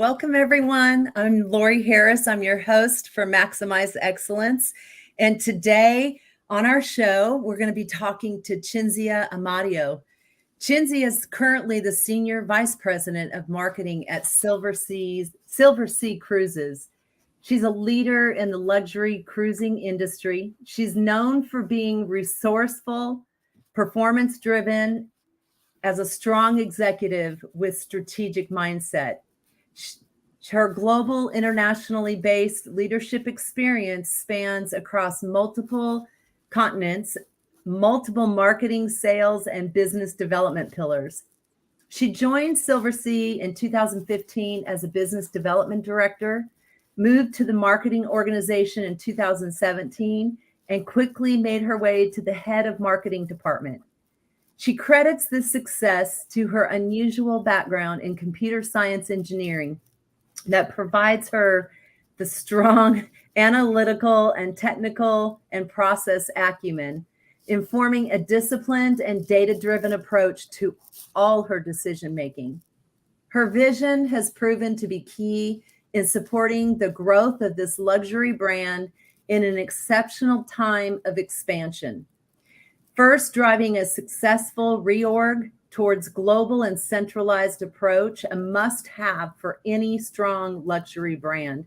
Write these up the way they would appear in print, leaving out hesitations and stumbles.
Welcome, everyone. I'm Lori Harris. I'm your host for Maximize Excellence. And today on our show, we're going to be talking to Cinzia Amadio. Cinzia is currently the Senior Vice President of Marketing at Silversea Cruises. She's a leader in the luxury cruising industry. She's known for being resourceful, performance-driven, as a strong executive with strategic mindset. Her global, internationally based leadership experience spans across multiple continents, multiple marketing, sales, and business development pillars. She joined Silversea in 2015 as a business development director, moved to the marketing organization in 2017, and quickly made her way to the head of marketing department. She credits this success to her unusual background in computer science engineering that provides her the strong analytical and technical and process acumen, informing a disciplined and data-driven approach to all her decision-making. Her vision has proven to be key in supporting the growth of this luxury brand in an exceptional time of expansion. First, driving a successful reorg towards global and centralized approach, a must-have for any strong luxury brand.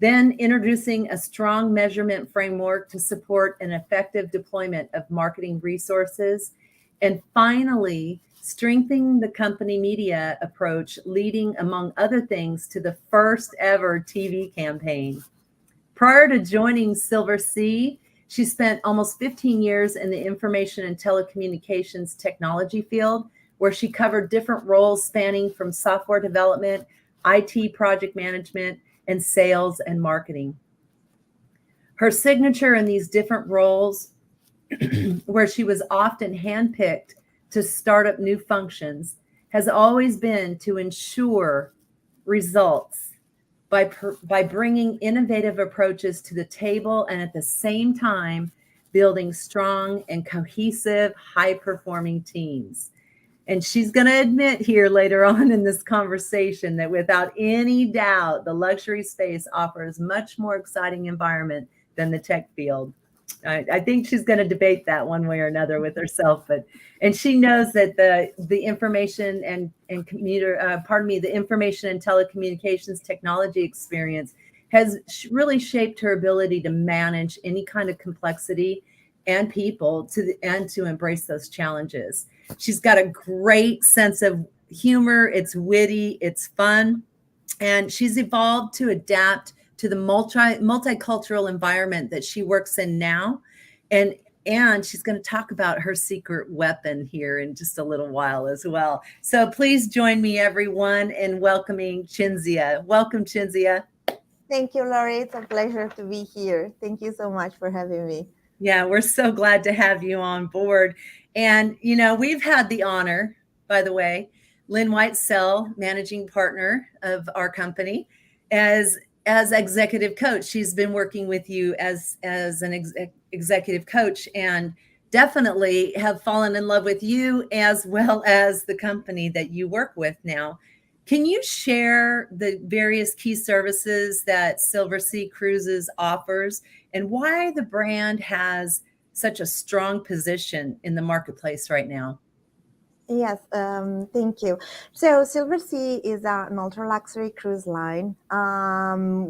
Then introducing a strong measurement framework to support an effective deployment of marketing resources. And finally, strengthening the company media approach, leading, among other things, to the first ever TV campaign. Prior to joining Silversea, she spent almost 15 years in the information and telecommunications technology field, where she covered different roles spanning from software development, IT project management, and sales and marketing. Her signature in these different roles, where she was often handpicked to start up new functions, has always been to ensure results by bringing innovative approaches to the table and at the same time building strong and cohesive, high-performing teams. And she's going to admit here later on in this conversation that without any doubt, the luxury space offers much more exciting environment than the tech field. I think she's going to debate that one way or another with herself, and she knows that the information and the information and telecommunications technology experience has really shaped her ability to manage any kind of complexity and people and to embrace those challenges. She's got a great sense of humor. It's witty, it's fun, and she's evolved to adapt to the multicultural environment that she works in now. And she's going to talk about her secret weapon here in just a little while as well. So please join me, everyone, in welcoming Cinzia. Welcome, Cinzia. Thank you, Lori. It's a pleasure to be here. Thank you so much for having me. Yeah, we're so glad to have you on board. And, you know, we've had the honor, by the way, Lynn Whitesell, managing partner of our company, as executive coach. She's been working with you as an executive coach, and definitely have fallen in love with you as well as the company that you work with now. Can you share the various key services that Silversea Cruises offers and why the brand has such a strong position in the marketplace right now? Yes, thank you. So Silversea is an ultra-luxury cruise line.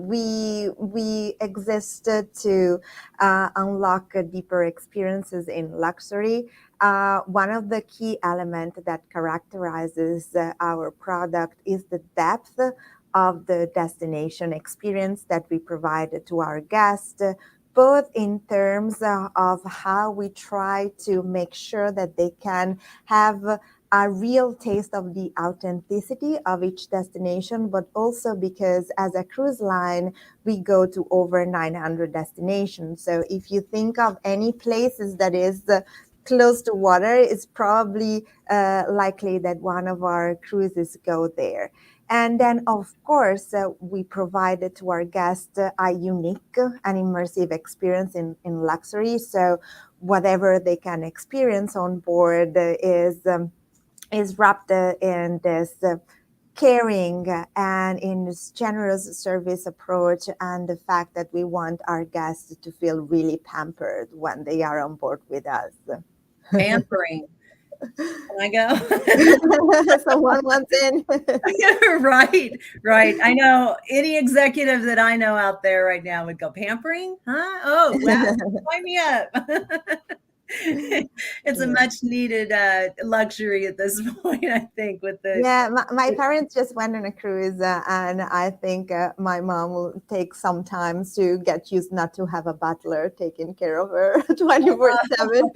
We existed to unlock deeper experiences in luxury. One of the key elements that characterizes our product is the depth of the destination experience that we provide to our guests, both in terms of how we try to make sure that they can have a real taste of the authenticity of each destination, but also because as a cruise line, we go to over 900 destinations. So if you think of any places that is close to water, it's probably likely that one of our cruises go there. And then, of course, we provided to our guests a unique and immersive experience in luxury. So whatever they can experience on board is wrapped in this caring and in this generous service approach, and the fact that we want our guests to feel really pampered when they are on board with us. Pampering. Can I go? Someone wants in. Right. I know any executive that I know out there right now would go, pampering? Huh? Oh, wow. Sign me up. It's a much needed luxury at this point, I think, with the. Yeah, my parents just went on a cruise, and I think my mom will take some time to get used not to have a butler taking care of her 24/7.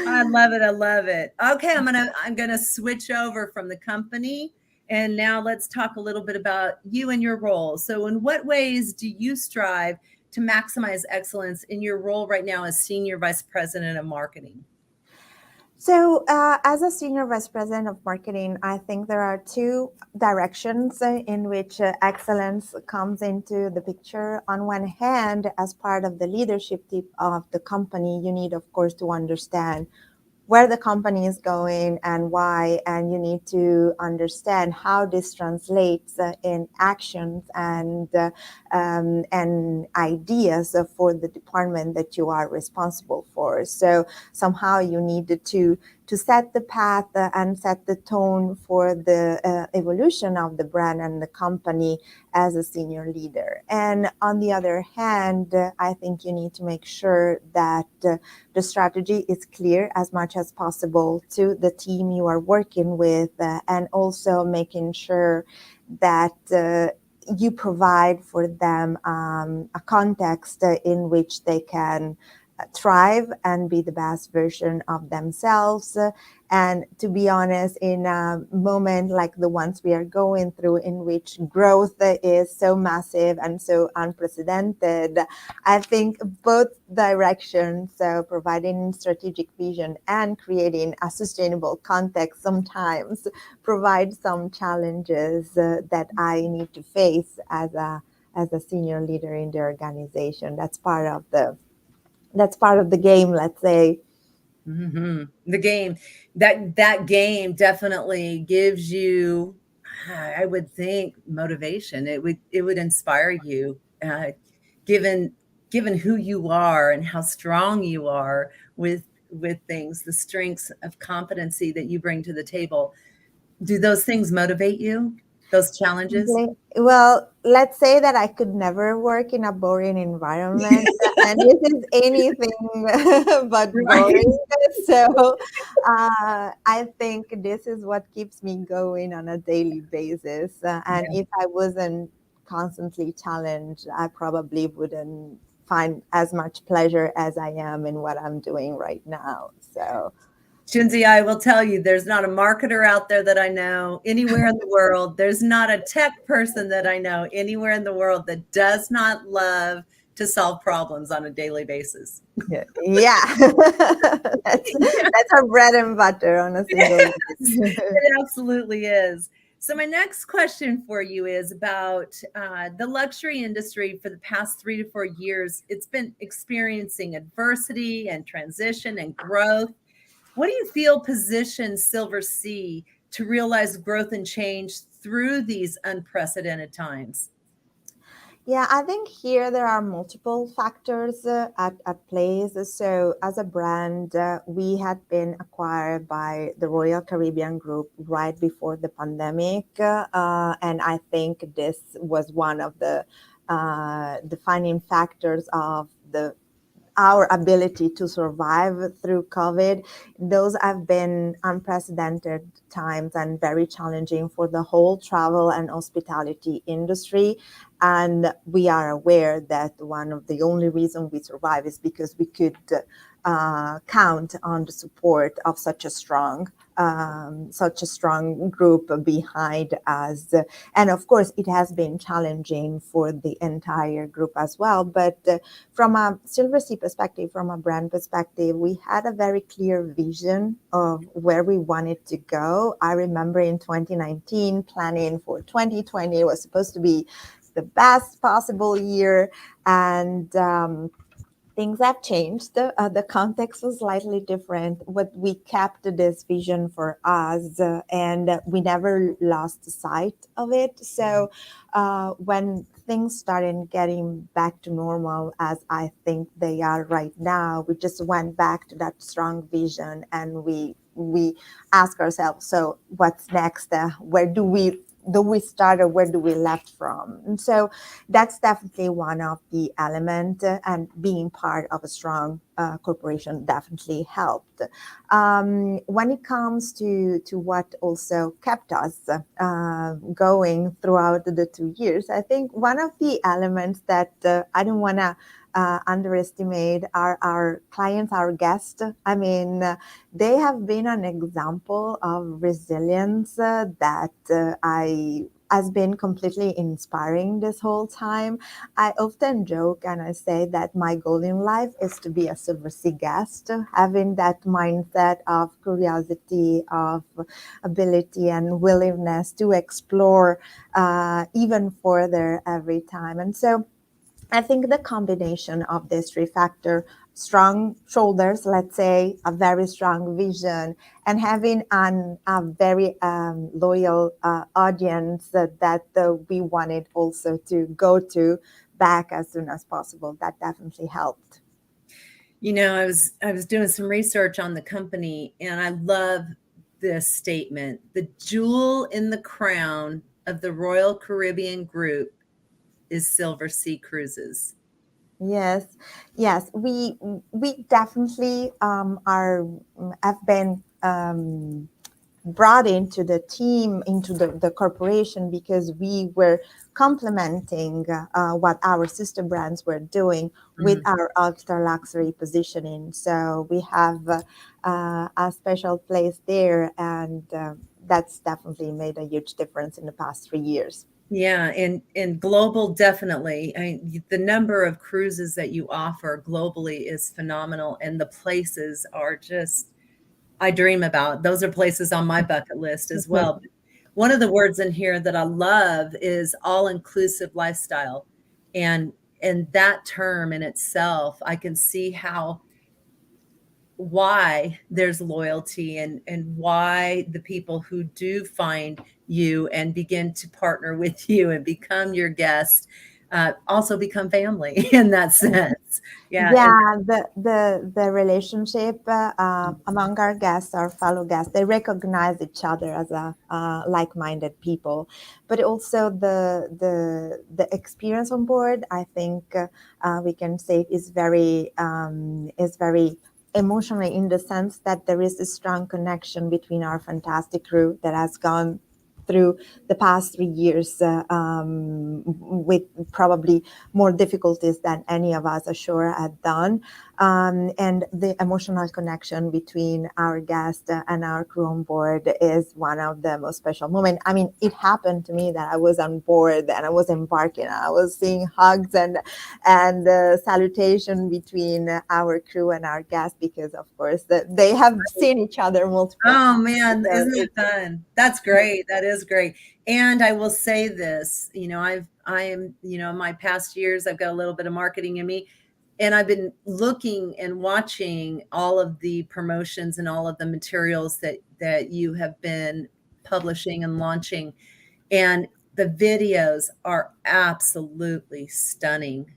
I love it. Okay, I'm gonna switch over from the company, and now let's talk a little bit about you and your role. So, in what ways do you strive to maximize excellence in your role right now as Senior Vice President of Marketing? So, as a Senior Vice President of Marketing, I think there are two directions in which excellence comes into the picture. On one hand, as part of the leadership team of the company, you need, of course, to understand where the company is going and why, and you need to understand how this translates in actions and ideas for the department that you are responsible for. So somehow you needed to set the path and set the tone for the evolution of the brand and the company as a senior leader. And on the other hand, I think you need to make sure that the strategy is clear as much as possible to the team you are working with, and also making sure that you provide for them a context in which they can thrive and be the best version of themselves. And to be honest, in a moment like the ones we are going through, in which growth is so massive and so unprecedented, I think both directions, so providing strategic vision and creating a sustainable context, sometimes provide some challenges that I need to face as a senior leader in the organization. That's part of the game, let's say. Mm-hmm. The game, that game definitely gives you, I would think, motivation. It would inspire you, given who you are and how strong you are with things, the strengths of competency that you bring to the table. Do those things motivate you? Those challenges? Well, let's say that I could never work in a boring environment, and this is anything but boring. So I think this is what keeps me going on a daily basis. And if I wasn't constantly challenged, I probably wouldn't find as much pleasure as I am in what I'm doing right now. So. Cinzia, I will tell you, there's not a marketer out there that I know anywhere in the world. There's not a tech person that I know anywhere in the world that does not love to solve problems on a daily basis. Yeah, that's our bread and butter on a single day. It absolutely is. So my next question for you is about the luxury industry. For the past 3 to 4 years, it's been experiencing adversity and transition and growth. What do you feel positions Silversea to realize growth and change through these unprecedented times? Yeah, I think here there are multiple factors at play. So as a brand, we had been acquired by the Royal Caribbean Group right before the pandemic. And I think this was one of the defining factors of our ability to survive through COVID. Those have been unprecedented times and very challenging for the whole travel and hospitality industry. And we are aware that one of the only reasons we survive is because we could count on the support of such a strong group behind us. And of course, it has been challenging for the entire group as well. But from a Silversea perspective, from a brand perspective, we had a very clear vision of where we wanted to go. I remember in 2019, planning for 2020. It was supposed to be the best possible year. And things have changed. The context was slightly different, but we kept this vision for us, and we never lost sight of it. So when things started getting back to normal, as I think they are right now, we just went back to that strong vision, and we ask ourselves, so what's next? Where do we start, or where do we left from? And so that's definitely one of the elements, and being part of a strong corporation definitely helped. When it comes to what also kept us going throughout the 2 years, I think one of the elements that I don't want to underestimate are our clients, our guests. I mean, they have been an example of resilience that I has been completely inspiring this whole time. I often joke and I say that my goal in life is to be a Silversea guest, having that mindset of curiosity, of ability and willingness to explore even further every time. And so I think the combination of these three factors, strong shoulders, let's say, a very strong vision, and having a very loyal audience that we wanted also to go to back as soon as possible, that definitely helped. I was doing some research on the company, and I love this statement: the jewel in the crown of the Royal Caribbean Group is Silversea Cruises. Yes, yes, we definitely are have been brought into the team, into the corporation, because we were complementing what our sister brands were doing with our ultra luxury positioning. So we have a special place there, and that's definitely made a huge difference in the past 3 years. Yeah, and global, definitely. The number of cruises that you offer globally is phenomenal, and the places are just, I dream about. Those are places on my bucket list as well. But one of the words in here that I love is all-inclusive lifestyle. And that term in itself, I can see why there's loyalty, and why the people who do find you and begin to partner with you and become your guest also become family in that sense. Yeah. And Yeah, the relationship among our guests, our fellow guests, they recognize each other as a like-minded people, but also the experience on board, I think we can say is very emotional, in the sense that there is a strong connection between our fantastic crew that has gone through the past 3 years with probably more difficulties than any of us, sure, had done. And the emotional connection between our guest and our crew on board is one of the most special moments. I mean, it happened to me that I was on board and I was embarking, and I was seeing hugs and salutation between our crew and our guests, because of course they have seen each other multiple oh times. man, So isn't it fun? That's great. That is great. And I will say this, in my past years, I've got a little bit of marketing in me, and I've been looking and watching all of the promotions and all of the materials that you have been publishing and launching. And the videos are absolutely stunning,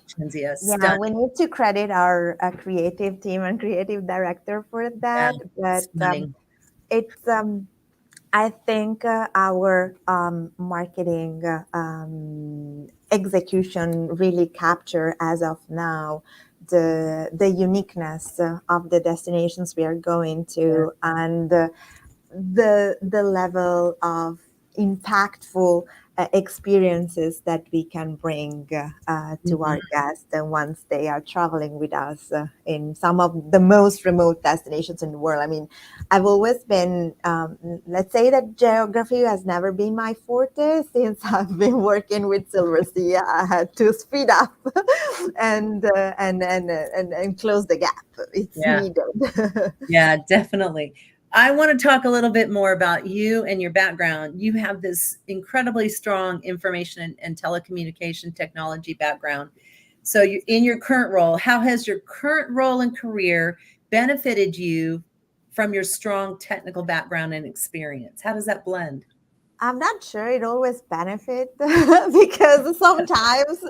Cinzia, yeah, stunning. we need to credit our creative team and creative director for Yeah, that. But stunning. it's I think our marketing execution really capture as of now the uniqueness of the destinations we are going Yeah. to, and the level of impactful experiences that we can bring to Mhm. our guests once they are traveling with us in some of the most remote destinations in the world. I mean, I've always been, let's say that geography has never been my forte. Since I've been working with Silversea, I had to speed up and close the gap. It's Yeah. needed. Yeah, definitely. I want to talk a little bit more about you and your background. You have this incredibly strong information and telecommunication technology background. So you, in your current role, how has your current role and career benefited you from your strong technical background and experience? How does that blend? I'm not sure it always benefit because sometimes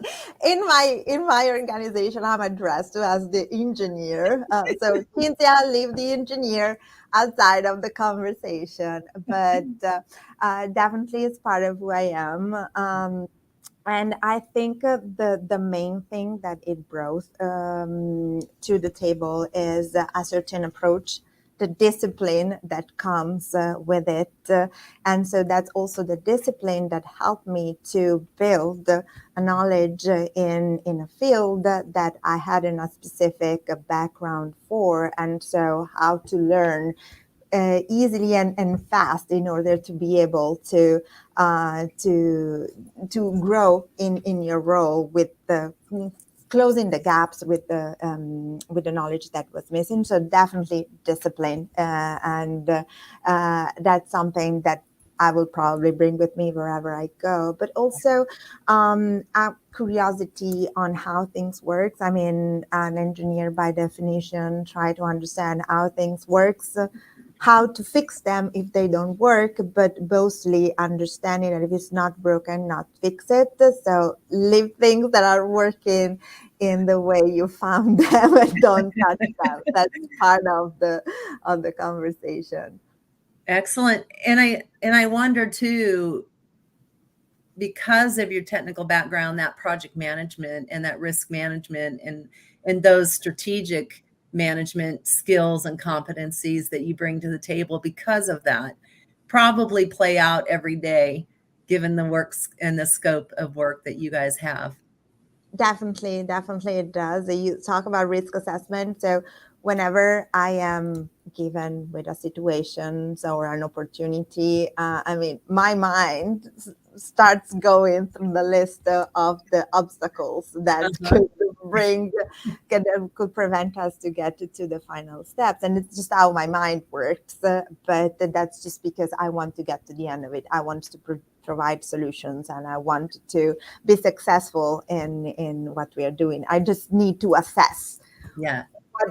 in my organization I'm addressed as the engineer. So Cinzia, leave the engineer outside of the conversation, but definitely it's part of who I am. And I think the main thing that it brought to the table is a certain approach, the discipline that comes with it. And so that's also the discipline that helped me to build a knowledge in a field that I hadn't a specific background for. And so how to learn easily and fast in order to be able to grow in your role with the closing the gaps with the knowledge that was missing. So definitely discipline, and that's something that I will probably bring with me wherever I go. But also a curiosity on how things work. I mean, an engineer by definition try to understand how things works, how to fix them if they don't work, but mostly understanding that if it's not broken, not fix it. So leave things that are working in the way you found them and don't touch them. That's part of the conversation. Excellent. And I wonder too, because of your technical background, that project management and that risk management and those strategic management skills and competencies that you bring to the table, because of that, probably play out every day, given the works and the scope of work that you guys have. Definitely it does. You talk about risk assessment. So whenever I am given with a situation or an opportunity, I mean, my mind starts going through the list of the obstacles that could bring, could prevent us to get to the final steps. And it's just how my mind works. But that's just because I want to get to the end of it. I want to provide solutions, and I want to be successful in what we are doing. I just need to assess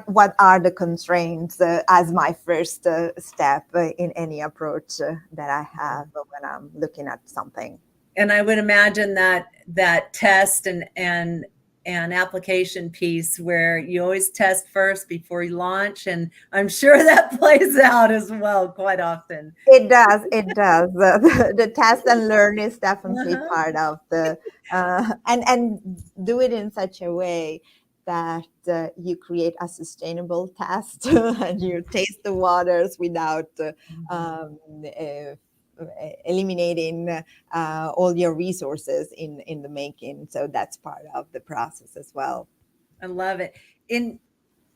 what are the constraints as my first step in any approach that I have when I'm looking at something. And I would imagine that test and application piece where you always test first before you launch, and I'm sure that plays out as well quite often. It does. The test and learn is definitely part of the and do it in such a way that you create a sustainable test and you taste the waters without eliminating all your resources in the making. So that's part of the process as well. I love it.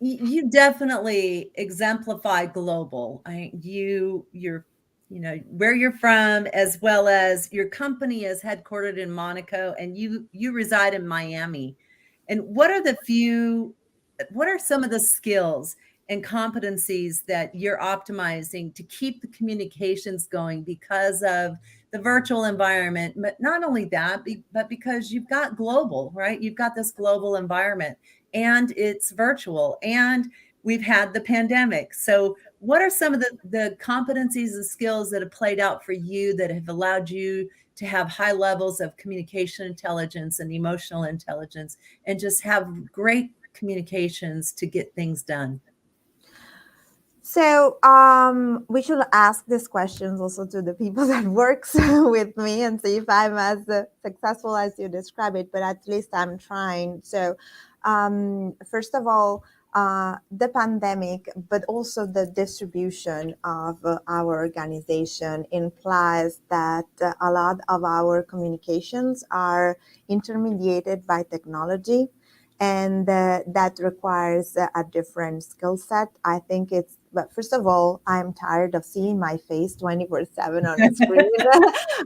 You definitely exemplify global. You're where you're from, as well as your company is headquartered in Monaco, and you reside in Miami. And what are some of the skills and competencies that you're optimizing to keep the communications going because of the virtual environment? But not only that, but because you've got global, right? You've got this global environment, and it's virtual, and we've had the pandemic. So what are some of the competencies and skills that have played out for you that have allowed you to have high levels of communication intelligence and emotional intelligence and just have great communications to get things done? So we should ask these questions also to the people that works with me and see if I'm as successful as you describe it, but at least I'm trying. So first of all, the pandemic, but also the distribution of our organization implies that a lot of our communications are intermediated by technology, and that requires a different skill set. I think but first of all, I'm tired of seeing my face 24/7 on a screen,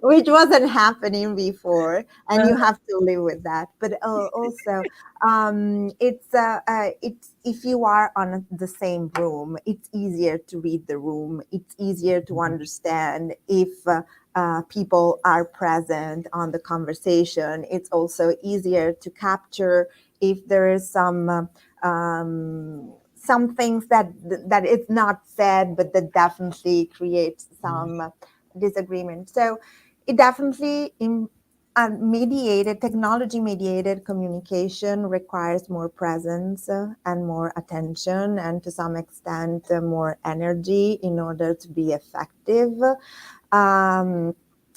which wasn't happening before, and you have to live with that. But also, it's if you are on the same room, it's easier to read the room. It's easier to understand if people are present on the conversation. It's also easier to capture if there is some things that it's not said, but that definitely creates some disagreement. So it definitely technology mediated communication requires more presence and more attention, and to some extent more energy in order to be effective. Um,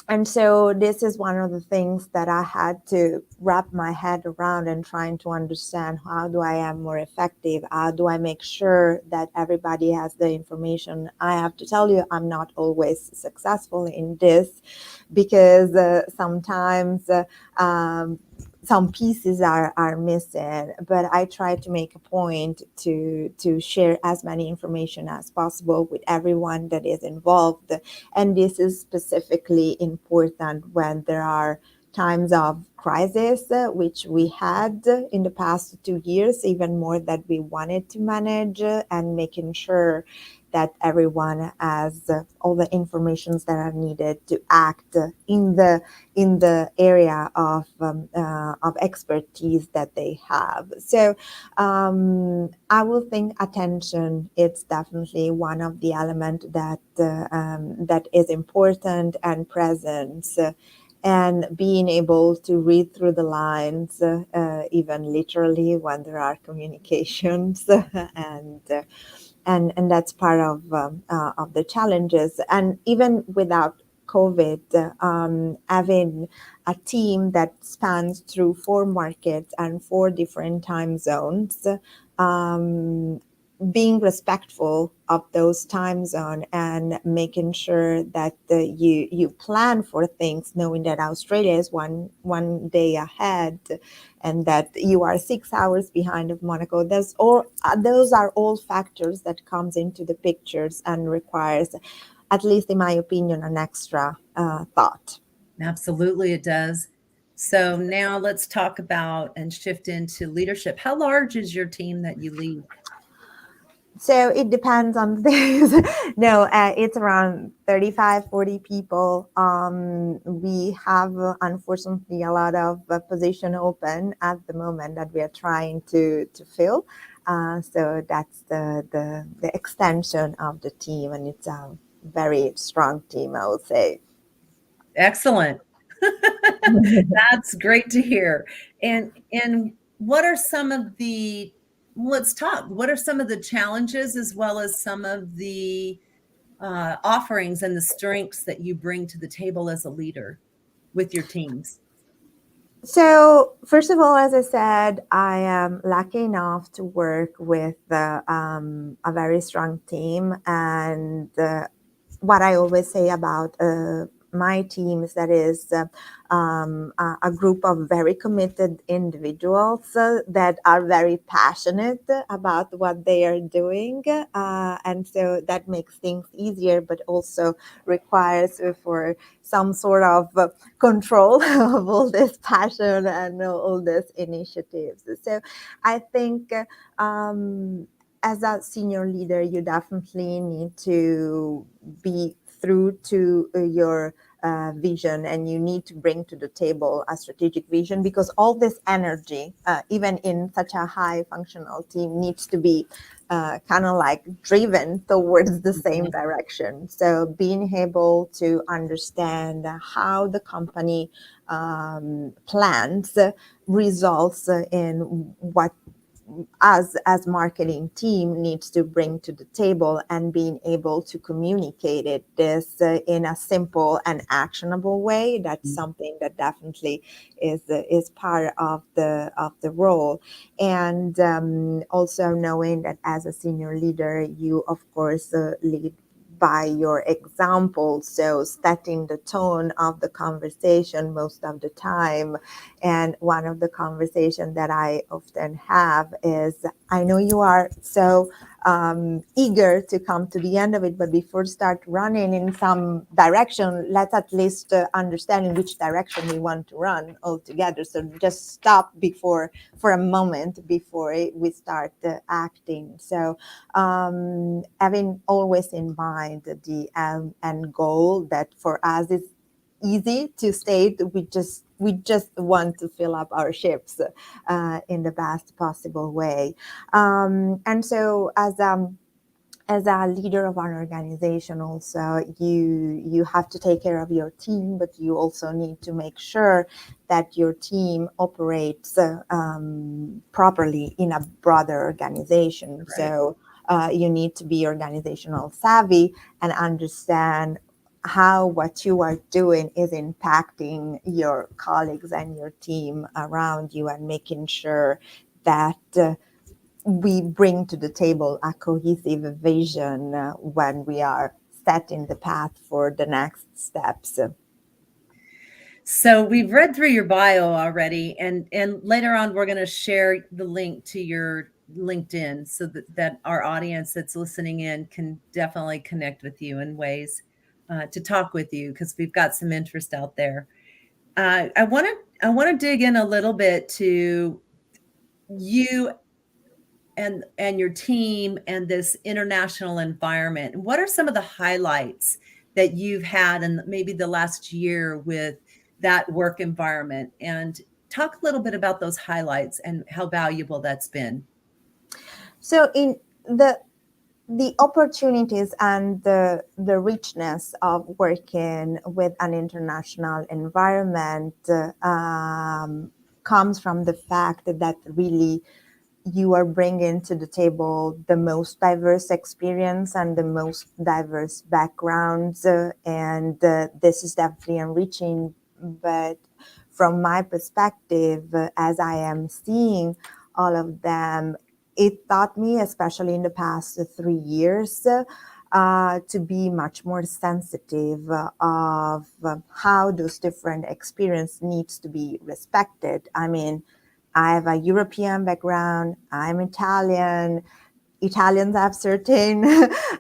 and so this is one of the things that I had to wrap my head around and trying to understand, how do I am more effective? How do I make sure that everybody has the information? I have to tell you, I'm not always successful in this, because sometimes some pieces are missing, but I try to make a point to share as many information as possible with everyone that is involved. And this is specifically important when there are times of crisis, which we had in the past 2 years, even more that we wanted to manage, and making sure that everyone has all the informations that are needed to act in the area of expertise that they have. So I will think attention, it's definitely one of the elements that is important, and presence. And being able to read through the lines, even literally when there are communications, and that's part of the challenges. And even without COVID, having a team that spans through 4 markets and 4 different time zones, um, being respectful of those time zones and making sure that you plan for things, knowing that Australia is one day ahead, and that you are 6 hours behind of Monaco. Those are all factors that comes into the pictures and requires, at least in my opinion, an extra thought. Absolutely, it does. So now let's talk about and shift into leadership. How large is your team that you lead? So it depends on things. No, it's around 35, 40 people. We have, unfortunately, a lot of position open at the moment that we are trying to fill. So that's the extension of the team, and it's a very strong team, I would say. Excellent. That's great to hear. And what are some of the let's talk. What are some of the challenges, as well as some of the offerings and the strengths that you bring to the table as a leader with your teams? So, first of all, as I said, I am lucky enough to work with a very strong team. And what I always say about my team is that is a group of very committed individuals that are very passionate about what they are doing. And so that makes things easier, but also requires for some sort of control of all this passion and all these initiatives. So I think as a senior leader, you definitely need to be through to your vision, and you need to bring to the table a strategic vision, because all this energy, even in such a high functional team, needs to be kind of like driven towards the same direction. So being able to understand how the company plans results in what as marketing team needs to bring to the table, and being able to communicate this in a simple and actionable way. That's something that definitely is part of the role. And also knowing that as a senior leader, you of course lead by your example, so setting the tone of the conversation most of the time. And one of the conversations that I often have is, I know you are so eager to come to the end of it, but before start running in some direction, let's at least understand in which direction we want to run altogether. So just stop before, for a moment, before we start acting. So having always in mind the end goal, that for us is easy to state. We just we just want to fill up our ships in the best possible way. And so as a leader of an organization, also you have to take care of your team, but you also need to make sure that your team operates properly in a broader organization. Right. So you need to be organizational savvy and understand how what you are doing is impacting your colleagues and your team around you, and making sure that we bring to the table a cohesive vision when we are setting the path for the next steps. So we've read through your bio already, and later on we're going to share the link to your LinkedIn so that our audience that's listening in can definitely connect with you in ways to talk with you, because we've got some interest out there. I want to dig in a little bit to you and your team and this international environment. What are some of the highlights that you've had in maybe the last year with that work environment? And talk a little bit about those highlights and how valuable that's been. So in the opportunities and the richness of working with an international environment comes from the fact that really you are bringing to the table the most diverse experience and the most diverse backgrounds, and this is definitely enriching. But from my perspective, as I am seeing all of them, it taught me, especially in the past 3 years, to be much more sensitive of how those different experiences needs to be respected. I mean, I have a European background. I'm Italian. Italians have certain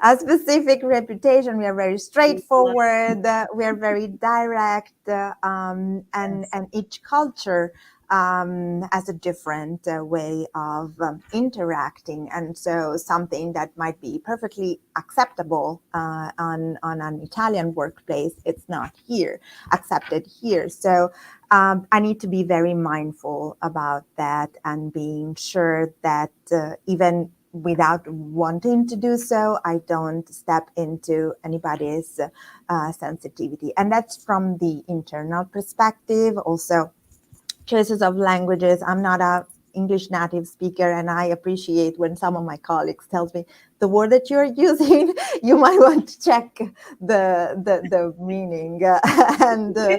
a specific reputation. We are very straightforward. We are very direct, and each culture has a different way of interacting. And so something that might be perfectly acceptable on an Italian workplace, it's not here accepted here. So I need to be very mindful about that, and being sure that even without wanting to do so, I don't step into anybody's sensitivity. And that's from the internal perspective. Also, choices of languages. I'm not a English native speaker, and I appreciate when some of my colleagues tells me the word that you're using, you might want to check the meaning, and so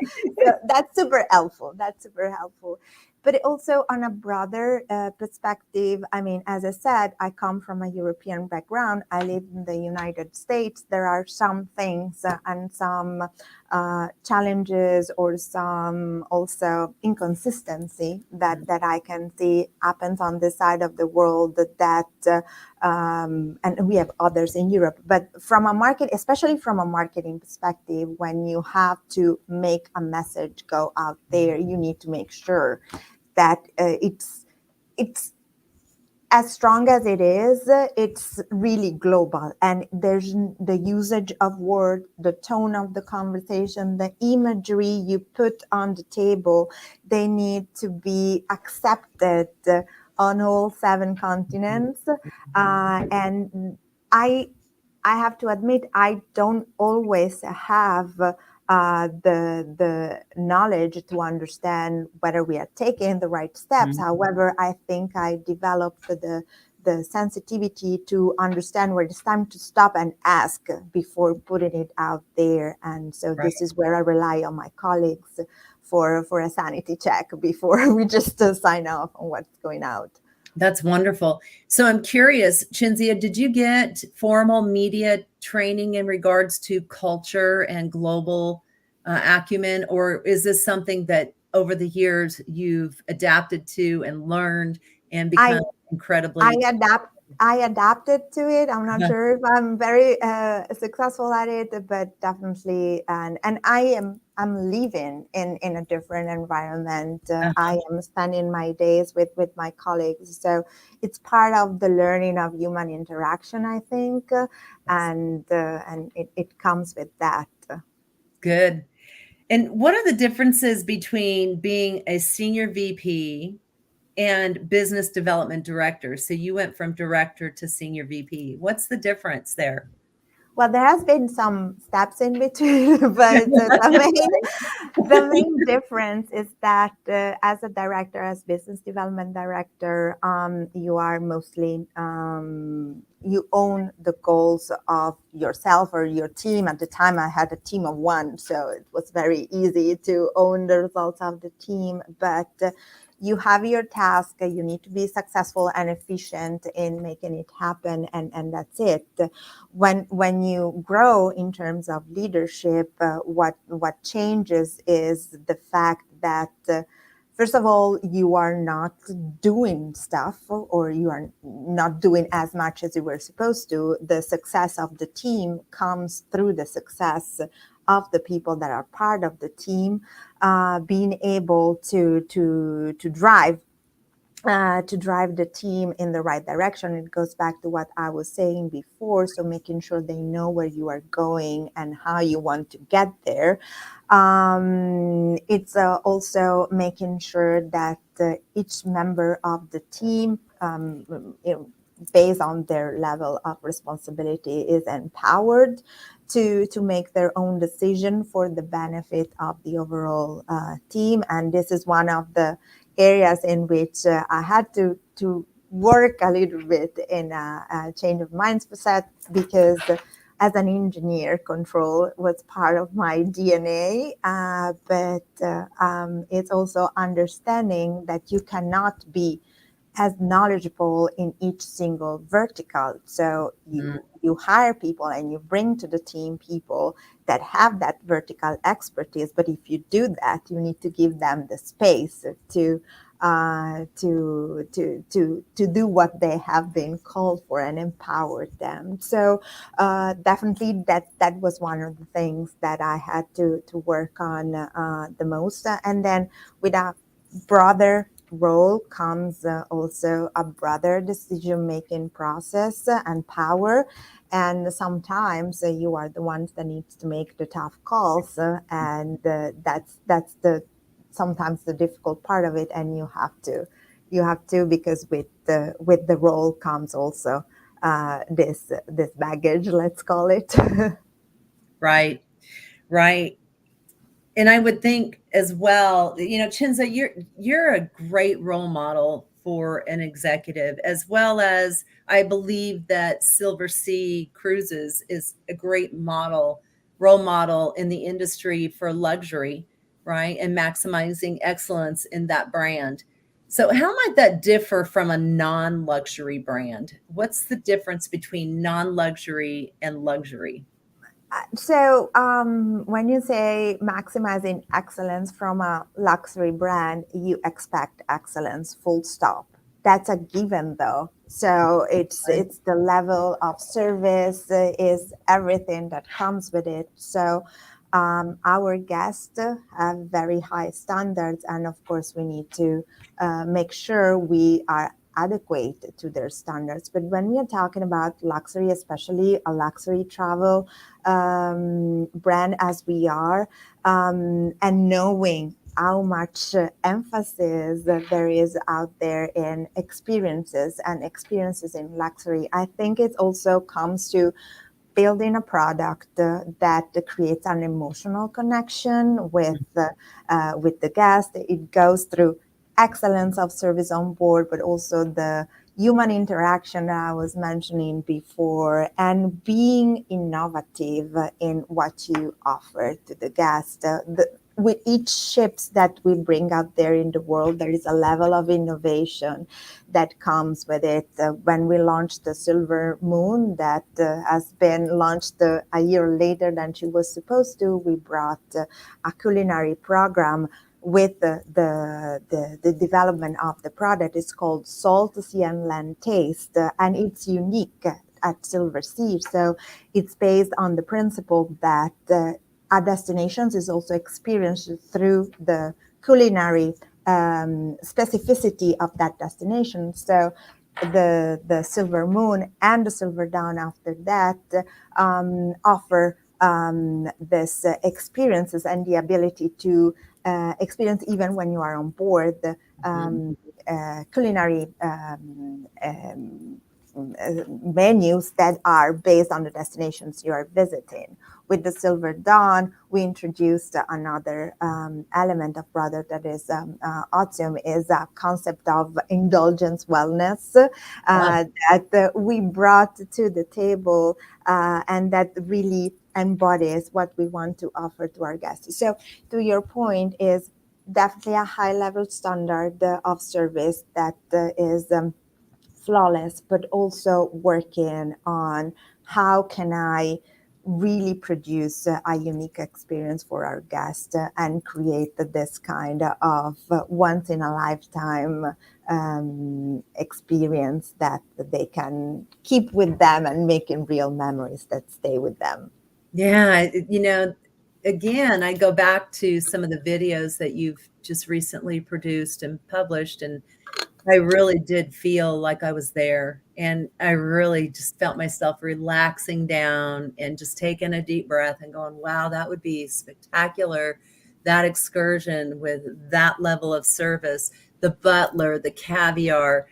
that's super helpful. That's super helpful. But also on a broader perspective, I mean, as I said, I come from a European background. I live in the United States. There are some things and some challenges, or some also inconsistency that I can see happens on this side of the world, and we have others in Europe. But from a market, especially from a marketing perspective, when you have to make a message go out there, you need to make sure that it's as strong as it is, it's really global. And there's the usage of word, the tone of the conversation, the imagery you put on the table, they need to be accepted on all 7 continents. And I have to admit, I don't always have the knowledge to understand whether we are taking the right steps. Mm-hmm. However, I think I developed the sensitivity to understand where it's time to stop and ask before putting it out there. And so Right. this is where I rely on my colleagues for a sanity check before we just sign off on what's going out. That's wonderful. So I'm curious, Cinzia, did you get formal media training in regards to culture and global acumen, or is this something that over the years you've adapted to and learned and become incredibly? I adapted to it. I'm not sure if I'm very successful at it, but definitely, and I'm living in a different environment. I am spending my days with my colleagues, so it's part of the learning of human interaction, I think, and it comes with that. Good. And what are the differences between being a senior VP and business development director? So you went from director to senior VP. What's the difference there? Well, there has been some steps in between, but the main difference is that as a director, as business development director, you are mostly you own the goals of yourself or your team. At the time, I had a team of one, so it was very easy to own the results of the team. But you have your task. You need to be successful and efficient in making it happen, and that's it. When you grow in terms of leadership, what changes is the fact that first of all, you are not doing stuff, or you are not doing as much as you were supposed to. The success of the team comes through the success of the people that are part of the team, being able to drive the team in the right direction. It goes back to what I was saying before. So making sure they know where you are going and how you want to get there. It's also making sure that each member of the team, based on their level of responsibility, is empowered to make their own decision for the benefit of the overall team. And this is one of the areas in which I had to work a little bit in a change of mindset, because as an engineer, control was part of my DNA, but it's also understanding that you cannot be as knowledgeable in each single vertical. So you hire people and you bring to the team people that have that vertical expertise. But if you do that, you need to give them the space to do what they have been called for, and empower them. So definitely that was one of the things that I had to work on the most. And then with a broader role comes also a broader decision-making process and power. And sometimes you are the ones that needs to make the tough calls, and that's the sometimes the difficult part of it. And you have to, because with the role comes also this baggage, let's call it. Right, right. And I would think as well, Cinzia, you're a great role model for an executive, as well as I believe that Silversea Cruises is a great role model in the industry for luxury, right? And maximizing excellence in that brand. So how might that differ from a non-luxury brand? What's the difference between non-luxury and luxury? So when you say maximizing excellence from a luxury brand, you expect excellence, full stop. That's a given, though. So it's the level of service, is everything that comes with it. So our guests have very high standards, and of course we need to make sure we are adequate to their standards. But when we are talking about luxury, especially a luxury travel brand as we are, and knowing how much emphasis that there is out there in experiences in luxury, I think it also comes to building a product that creates an emotional connection with the guest. It goes through excellence of service on board, but also the human interaction that I was mentioning before, and being innovative in what you offer to the guest. With each ships that we bring out there in the world, there is a level of innovation that comes with it. When we launched the Silver Moon, that has been launched a year later than she was supposed to, we brought a culinary program with the development of the product. It's called Salt, Sea and Land Taste, and it's unique at Silversea. So it's based on the principle that our destinations is also experienced through the culinary specificity of that destination. So the Silver Moon and the Silver Dawn after that offer this experiences and the ability to experience even when you are on board culinary menus that are based on the destinations you are visiting. With the Silver Dawn, we introduced another element of product that is awesome, is a concept of indulgence wellness that we brought to the table and that really embodies what we want to offer to our guests. So to your point is definitely a high level standard of service that is flawless, but also working on how can I really produce a unique experience for our guests and create this kind of once in a lifetime experience that they can keep with them and making real memories that stay with them. Yeah, again, I go back to some of the videos that you've just recently produced and published, and I really did feel like I was there, and I really just felt myself relaxing down and just taking a deep breath and going, wow, that would be spectacular. That excursion with that level of service, the butler, the caviar,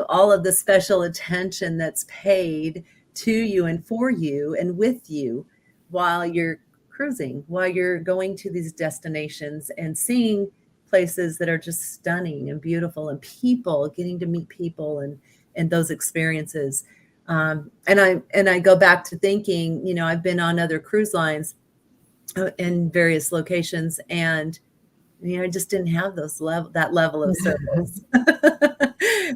all of the special attention that's paid to you and for you and with you while you're cruising, while you're going to these destinations and seeing places that are just stunning and beautiful, and people getting to meet people and those experiences. And I go back to thinking, I've been on other cruise lines in various locations, and I just didn't have that level of service.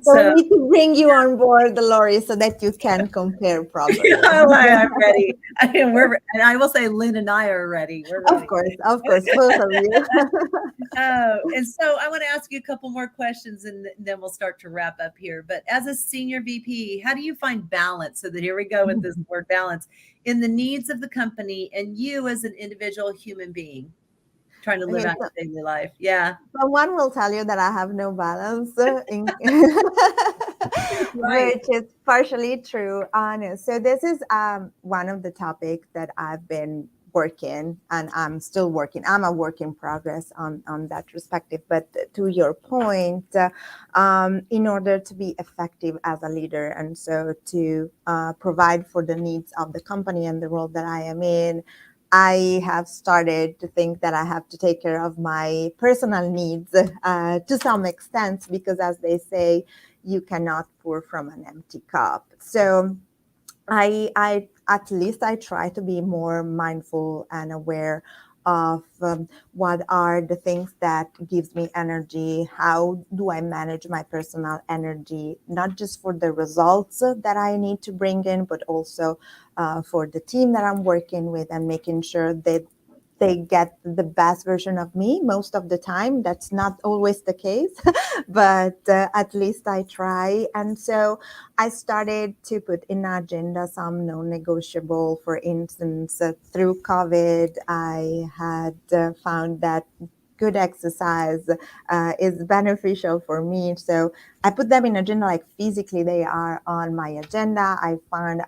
So So we need to bring you on board, Lori, so that you can compare properly. I'm ready. And I will say, Lynn and I are ready. We're ready. Of course, both of you. And so I want to ask you a couple more questions, and then we'll start to wrap up here. But as a senior VP, how do you find balance? So that here we go with this word balance in the needs of the company and you as an individual human being trying to live out your daily life. Yeah. Someone will tell you that I have no balance, which is partially true, honest. So this is one of the topics that I've been working, and I'm still working. I'm a work in progress on that perspective. But to your point, in order to be effective as a leader, and so to provide for the needs of the company and the role that I am in, I have started to think that I have to take care of my personal needs to some extent, because as they say, you cannot pour from an empty cup. So I at least I try to be more mindful and aware of what are the things that gives me energy. How do I manage my personal energy, not just for the results that I need to bring in, but also for the team that I'm working with, and making sure that they get the best version of me. Most of the time, that's not always the case, but at least I try. And so I started to put in our agenda some non-negotiable. For instance, through COVID, I had found that good exercise is beneficial for me. So I put them in agenda, like physically they are on my agenda. I found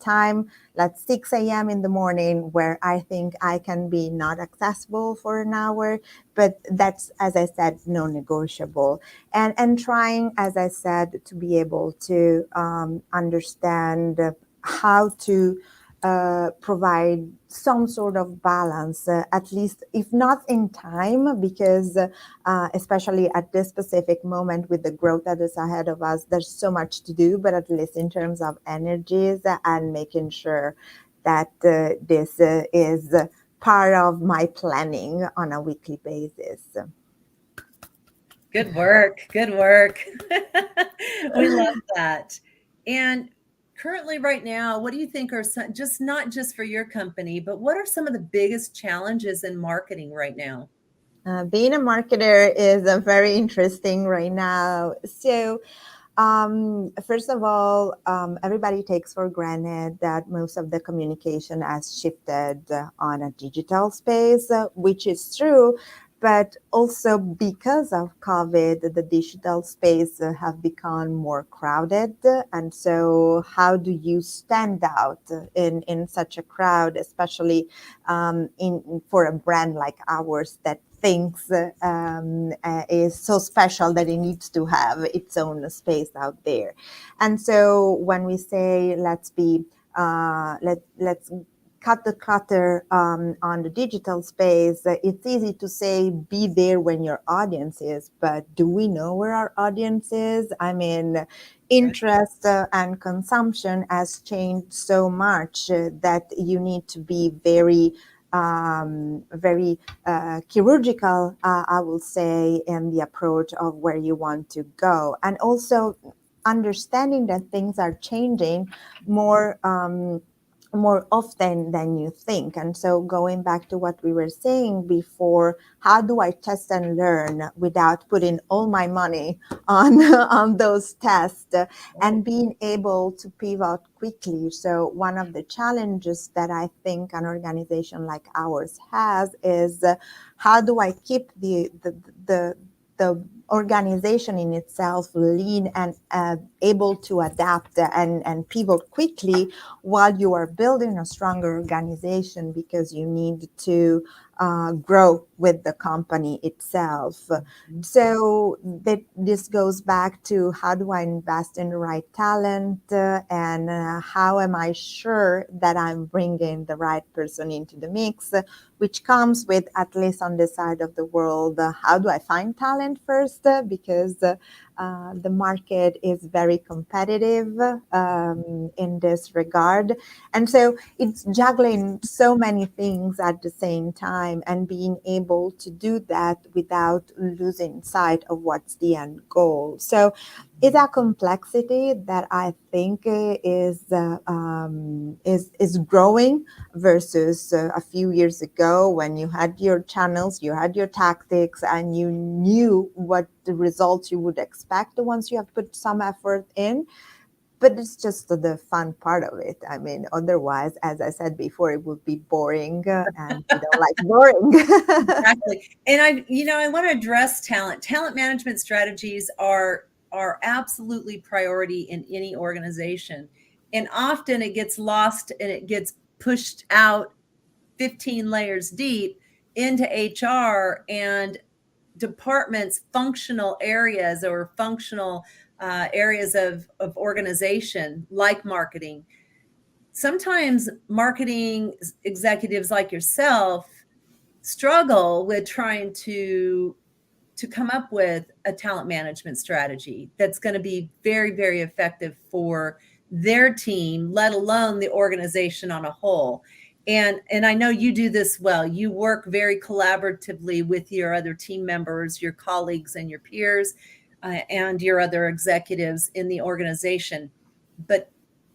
time, like 6 a.m. in the morning, where I think I can be not accessible for an hour, but that's, as I said, non-negotiable. And trying, as I said, to be able to understand how to provide some sort of balance, at least if not in time, because especially at this specific moment with the growth that is ahead of us, there's so much to do, but at least in terms of energies and making sure that this is part of my planning on a weekly basis. Good work. Good work. We love that. And currently, right now, what do you think are some, just not just for your company, but what are some of the biggest challenges in marketing right now? Being a marketer is very interesting right now. So, first of all, everybody takes for granted that most of the communication has shifted on a digital space, which is true. But also because of COVID, the digital space have become more crowded. And so how do you stand out in such a crowd, especially for a brand like ours that thinks is so special that it needs to have its own space out there. And so when we say let's cut the clutter on the digital space, it's easy to say be there when your audience is, but do we know where our audience is? I mean, interest and consumption has changed so much that you need to be very chirurgical, I will say, in the approach of where you want to go. And also understanding that things are changing more often than you think. And so going back to what we were saying before, how do I test and learn without putting all my money on, on those tests and being able to pivot quickly? So one of the challenges that I think an organization like ours has is how do I keep the organization in itself lean and able to adapt and pivot quickly while you are building a stronger organization, because you need to grow with the company itself. So this goes back to how do I invest in the right talent and how am I sure that I'm bringing the right person into the mix, which comes with, at least on this side of the world, how do I find talent first? Because the market is very competitive in this regard. And so it's juggling so many things at the same time and being able to do that without losing sight of what's the end goal. So it's a complexity that I think is growing versus a few years ago, when you had your channels, you had your tactics, and you knew what the results you would expect once you have put some effort in. But it's just the fun part of it. I mean, otherwise, as I said before, it would be boring, and we don't like boring. Exactly. And I want to address talent. Talent management strategies are absolutely priority in any organization. And often it gets lost and it gets pushed out 15 layers deep into HR and departments, functional areas or functional areas of organization, like marketing. Sometimes marketing executives like yourself struggle with trying to come up with a talent management strategy that's going to be very, very effective for their team, let alone the organization on a whole. And I know you do this well. You work very collaboratively with your other team members, your colleagues and your peers, and your other executives in the organization. But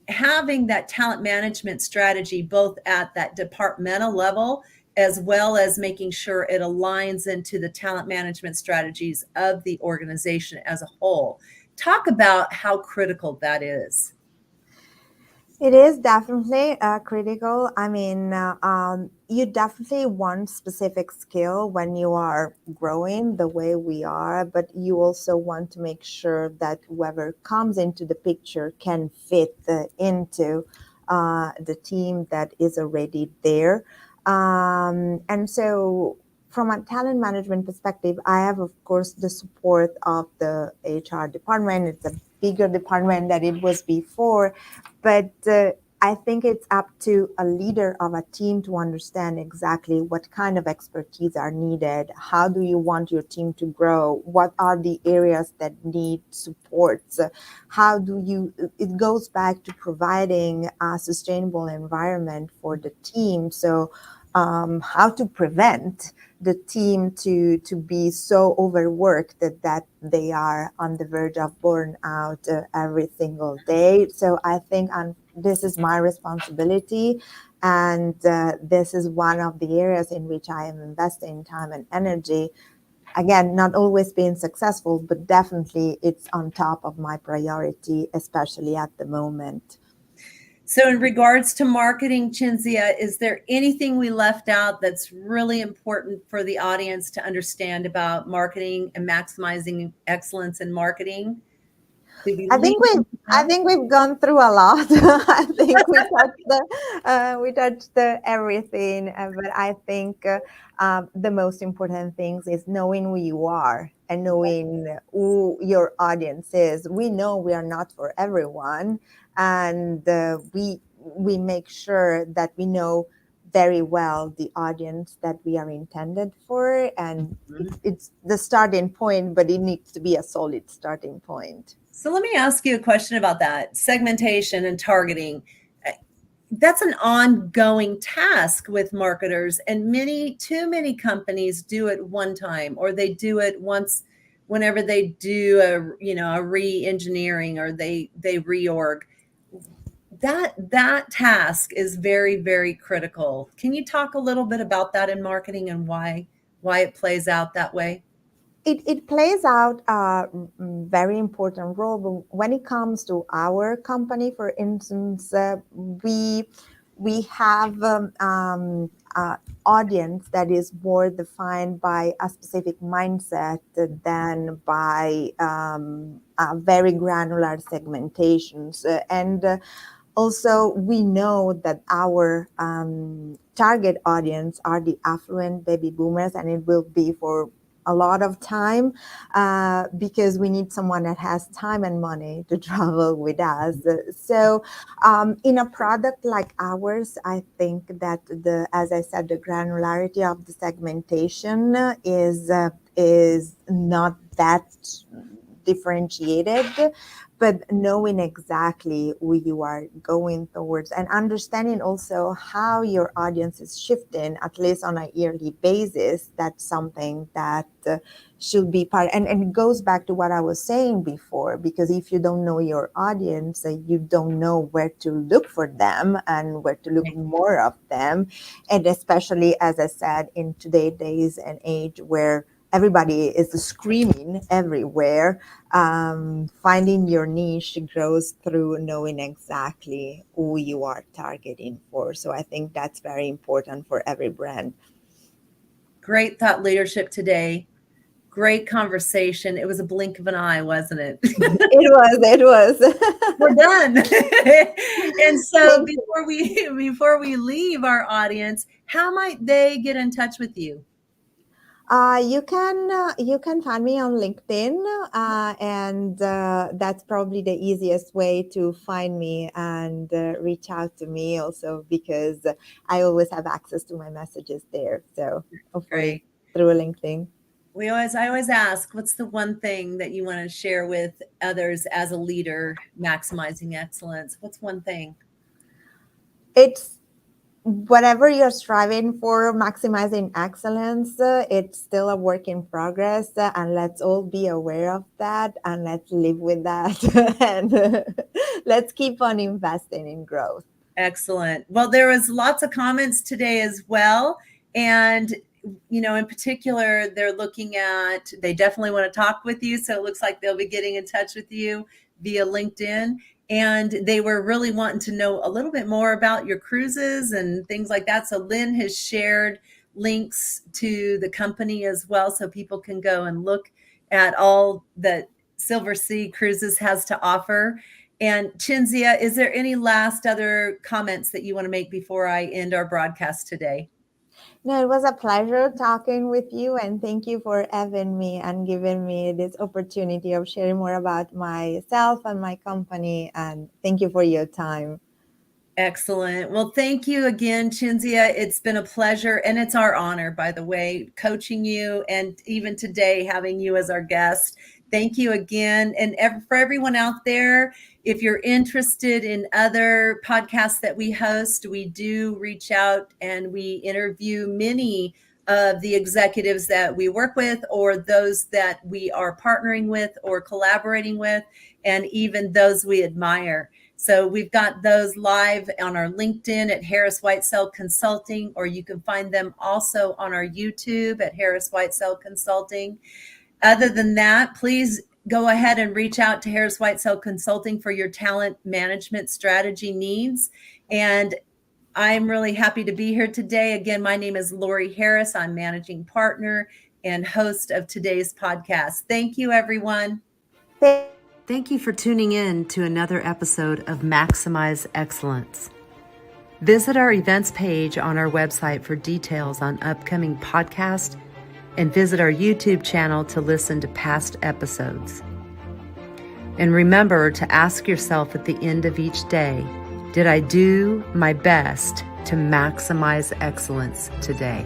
having that talent management strategy, both at that departmental level, as well as making sure it aligns into the talent management strategies of the organization as a whole. Talk about how critical that is. It is definitely critical. I mean, you definitely want specific skill when you are growing the way we are, but you also want to make sure that whoever comes into the picture can fit into the team that is already there. And so from a talent management perspective, I have, of course, the support of the HR department. It's a bigger department than it was before. But I think it's up to a leader of a team to understand exactly what kind of expertise are needed. How do you want your team to grow? What are the areas that need support? How do you, it goes back to providing a sustainable environment for the team. So how to prevent the team to be so overworked that they are on the verge of burnout every single day. So I think this is my responsibility, and this is one of the areas in which I am investing time and energy. Again, not always being successful, but definitely it's on top of my priority, especially at the moment. So in regards to marketing, Cinzia, is there anything we left out that's really important for the audience to understand about marketing and maximizing excellence in marketing? Did we I leave think we've something I out? think we've gone through a lot. I think we touched everything, but I think the most important things is knowing who you are and knowing who your audience is. We know we are not for everyone, and we make sure that we know very well the audience that we are intended for, and it's the starting point, but it needs to be a solid starting point. So let me ask you a question about that segmentation and targeting. That's an ongoing task with marketers, and too many companies do it one time, or they do it once whenever they do a re-engineering, or they reorg. That task is very, very critical. Can you talk a little bit about that in marketing and why it plays out that way? It plays out a very important role. But when it comes to our company, for instance, we have audience that is more defined by a specific mindset than by very granular segmentations. And also, we know that our target audience are the affluent baby boomers, and it will be for a lot of time because we need someone that has time and money to travel with us. So in a product like ours, I think that as I said, the granularity of the segmentation is not that differentiated, but knowing exactly who you are going towards and understanding also how your audience is shifting, at least on a yearly basis, that's something that should be part. And it goes back to what I was saying before, because if you don't know your audience, you don't know where to look for them and where to look more of them. And especially, as I said, in today's days and age where everybody is screaming everywhere, finding your niche grows through knowing exactly who you are targeting for. So I think that's very important for every brand. Great thought leadership today. Great conversation. It was a blink of an eye, wasn't it? It was. We're done. And so Thank you. before we leave our audience, how might they get in touch with you? You can find me on LinkedIn, and that's probably the easiest way to find me and reach out to me. Also, because I always have access to my messages there. So hopefully Great. through LinkedIn. I always ask, what's the one thing that you want to share with others as a leader, maximizing excellence? What's one thing? It's whatever you're striving for, maximizing excellence, it's still a work in progress, and let's all be aware of that, and let's live with that, and let's keep on investing in growth. Excellent. Well, there was lots of comments today as well. And, in particular, they definitely want to talk with you. So it looks like they'll be getting in touch with you via LinkedIn. And they were really wanting to know a little bit more about your cruises and things like that. So Lynn has shared links to the company as well, so people can go and look at all that Silversea Cruises has to offer. And Cinzia, is there any last other comments that you want to make before I end our broadcast today? No, it was a pleasure talking with you, and thank you for having me and giving me this opportunity of sharing more about myself and my company, and thank you for your time. Excellent. Well, thank you again, Cinzia. It's been a pleasure, and it's our honor, by the way, coaching you, and even today having you as our guest. Thank you again. And for everyone out there, if you're interested in other podcasts that we host, we do reach out and we interview many of the executives that we work with, or those that we are partnering with or collaborating with, and even those we admire. So we've got those live on our LinkedIn at Harris Whitesell Consulting, or you can find them also on our YouTube at Harris Whitesell Consulting. Other than that, please go ahead and reach out to Harris Whitesell Consulting for your talent management strategy needs. And I'm really happy to be here today. Again, my name is Lori Harris. I'm managing partner and host of today's podcast. Thank you, everyone. Thank you for tuning in to another episode of Maximize Excellence. Visit our events page on our website for details on upcoming podcasts and visit our YouTube channel to listen to past episodes. And remember to ask yourself at the end of each day, did I do my best to maximize excellence today?